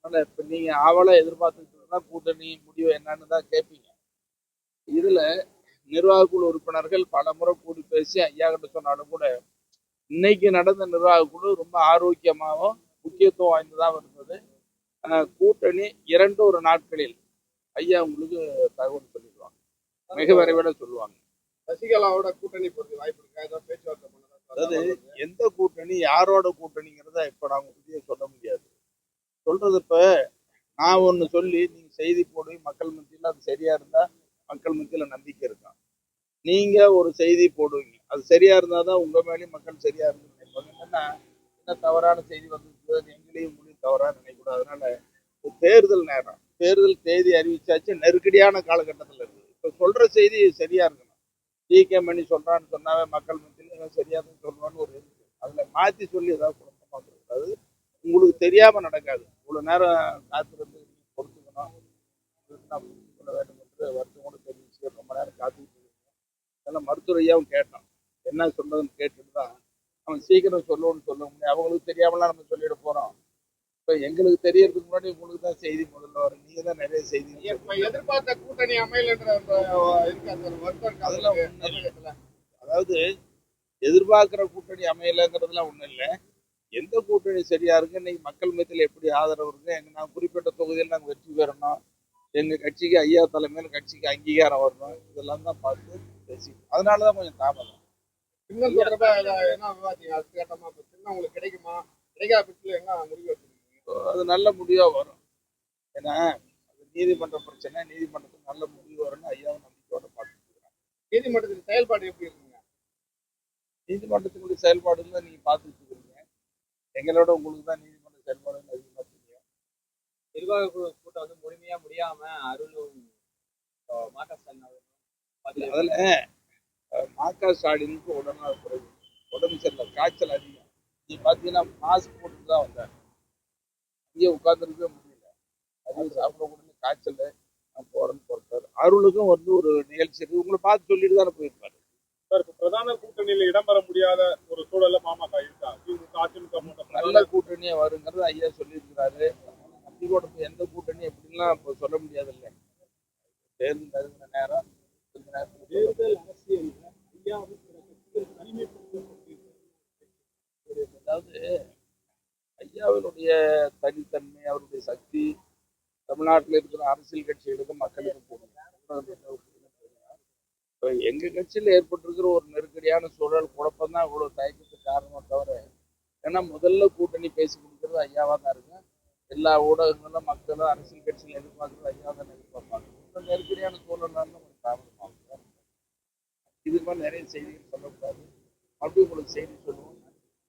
அதனால இப்ப நீங்க ஆவலா எதிர்பார்த்துட்டு தான் கூட்டணி முடிவு என்னன்னு தான் கேட்பீங்க. இதுல நிர்வாக குழு உறுப்பினர்கள் பல முறை கூடி பேசி ஐயா கிட்ட சொன்னாலும் கூட இன்னைக்கு நடந்த நிர்வாக குழு ரொம்ப ஆரோக்கியமாகவும் முக்கியத்துவம் வாய்ந்ததாக இருந்தது. கூட்டணி 2 நாட்களில் ஐயா உங்களுக்கு தகவல் சொல்லிடுவாங்க, மிக விரைவில் சொல்லுவாங்க. சசிகலாவோட கூட்டணி போறது வாய்ப்பு இருக்கா? ஏதோ பேச்சுவார்த்தை பண்ணதா? அதாவது எந்த கூட்டணி யாரோட கூட்டணிங்கிறத இப்ப நாங்க உறுதியை சொல்ல முடியாது. சொல்றது இப்ப நான் ஒண்ணு சொல்லி நீங்க செய்தி போடுவி மக்கள் மத்தியில அது சரியா இருந்தா மக்கள் மத்தியில நம்பிக்கை இருக்கான். நீங்க ஒரு செய்தி போடுவீங்க, அது சரியா இருந்தாதான் உங்க மேலேயும் மக்கள் சரியா இருந்து நினைப்பாங்க. என்னன்னா என்ன தவறான செய்தி வந்து எங்களையும் முடியும் தவறா நினைக்கூடாது. அதனால தேர்தல் நேரம், தேர்தல் தேதி அறிவிச்சாச்சு, நெருக்கடியான காலகட்டத்தில் இருக்குது. இப்ப சொல்ற செய்தி சரியா இருக்கணும். டிகே மணி சொல்றான்னு சொன்னாவே மக்கள் மத்தியில சரியா தான் சொல்றான்னு ஒரு இருக்கு. அதுல மாத்தி சொல்லி ஏதாவது குழப்பமா இருக்கக்கூடாது. உங்களுக்கு தெரியாம நடக்காது. இவ்வளவு நேரம் காத்திருந்து பொறுத்துக்கணும் புரிஞ்சுக்கொள்ள வேண்டும் என்று வருத்தமோடு தெரிவிச்சு ரொம்ப நேரம் காத்துக்கிட்டு இருக்கோம். அதெல்லாம் மருத்துவ ஐயாவும் கேட்டோம், என்ன சொல்றதுன்னு கேட்டுட்டு தான் அவன் சீக்கிரம் சொல்லணும்னு சொல்ல முடியும். அவங்களுக்கு தெரியாமலாம் நம்ம சொல்லிட போறோம். இப்ப எங்களுக்கு தெரியறதுக்கு முன்னாடி உங்களுக்கு தான் செய்தி முதல்ல வரும். நீங்க தான் நிறைய செய்தி எதிர்பார்த்த கூட்டணி அமையலன்ற அதெல்லாம் ஒண்ணு இல்லை. அதாவது எதிர்பார்க்கிற கூட்டணி அமையலைங்கிறதுலாம் ஒண்ணும் இல்லை. எந்த கூட்டணி சரியா இருக்கு, இன்னைக்கு மக்கள் மத்தியில் எப்படி ஆதரவு இருக்கு, நான் குறிப்பிட்ட தொகுதியில் நாங்கள் வெற்றி பெறணும், எங்க கட்சிக்கு ஐயா தலைமையில் கட்சிக்கு அங்கீகாரம் வரணும், இதெல்லாம் தான் பார்த்து பேசிக்கணும். அதனாலதான் கொஞ்சம் தாமதம். சின்னம் தொடர்பா என்ன விவாதிங்க? அது கேட்டோமா? சின்னம் உங்களுக்கு கிடைக்குமா? கிடைக்காத பட்சத்தில் என்ன முடிவு வச்சிருக்கீங்க? அது நல்ல முடிவா வரும். ஏன்னா நீதிமன்ற பிரச்சனை, நீதிமன்றத்துக்கு நல்ல முடிவு வரும்னு ஐயாவும் நம்பிக்கையோட பார்த்துட்டு இருக்கிறாங்க. நீதிமன்றத்தின் செயல்பாடு எப்படி இருக்குங்க? நீதிமன்றத்தினுடைய செயல்பாடுன்னு நீங்க பார்த்துட்டு இருக்கிறீங்க. எங்களோட உங்களுக்கு தான் நீதிமன்ற செயல்பாடுன்னு அதிகமா தெரியும். நிர்வாக குழு கூட்டம் வந்து முழுமையா முடியாம அருளும் அதுல மாகா ஸ்டாலினுக்கு உடல்நல குறைவு, உடம்பு சரியில்லை, காய்ச்சல் அதிகம். நீ பாத்தீங்கன்னா மாஸ்க் போட்டுட்டு தான் வந்தார். இங்கே உட்கார்ந்துருக்கவே முடியல. அதிகம் சாப்பிட உடனே காய்ச்சல், நான் போறேன்னு பொறுத்தாரு. அருளுக்கும் வந்து ஒரு நிகழ்ச்சி இருக்கு, உங்களை பார்த்து சொல்லிட்டு தானே போயிருப்பாரு. பிரதான கூட்டணியில இடம்பெற முடியாத ஒரு சூழல்ல பாமக இருக்கா? நல்ல கூட்டணியா வருங்கிறது ஐயா சொல்லியிருக்கிறாரு. நம்பிக்கையோட எந்த கூட்டணி எப்படின்லாம் இப்போ சொல்ல முடியாது இல்லை. தேர்தல் நெருங்கின நேரம், தேர்தல் அரசியல் அதாவது ஐயாவினுடைய தனித்தன்மை, அவருடைய சக்தி தமிழ்நாட்டில் இருக்கிற அரசியல் கட்சிகளுக்கும் மக்களுக்கும் போகும். இப்போ எங்க கட்சியில் ஏற்பட்டிருக்கிற ஒரு நெருக்கடியான சூழல் குழப்பம் தான் இவ்வளவு தயக்கத்துக்கு காரணம் தவிர, ஏன்னா முதல்ல கூட்டணி பேசி கொடுக்கறது ஐயாவா தான் இருக்கு. எல்லா ஊடகங்களும் மக்களும் அரசியல் கட்சியில் எதிர்பார்க்கறது ஐயாவா தான் எதிர்பார்ப்பாங்க. இந்த நெருக்கடியான சூழல் ஒரு காரணமாகும். இது மாதிரி நிறைய செய்திகள் சொல்லக்கூடாது. அப்படி உங்களுக்கு செய்தி சொல்லுவோம்.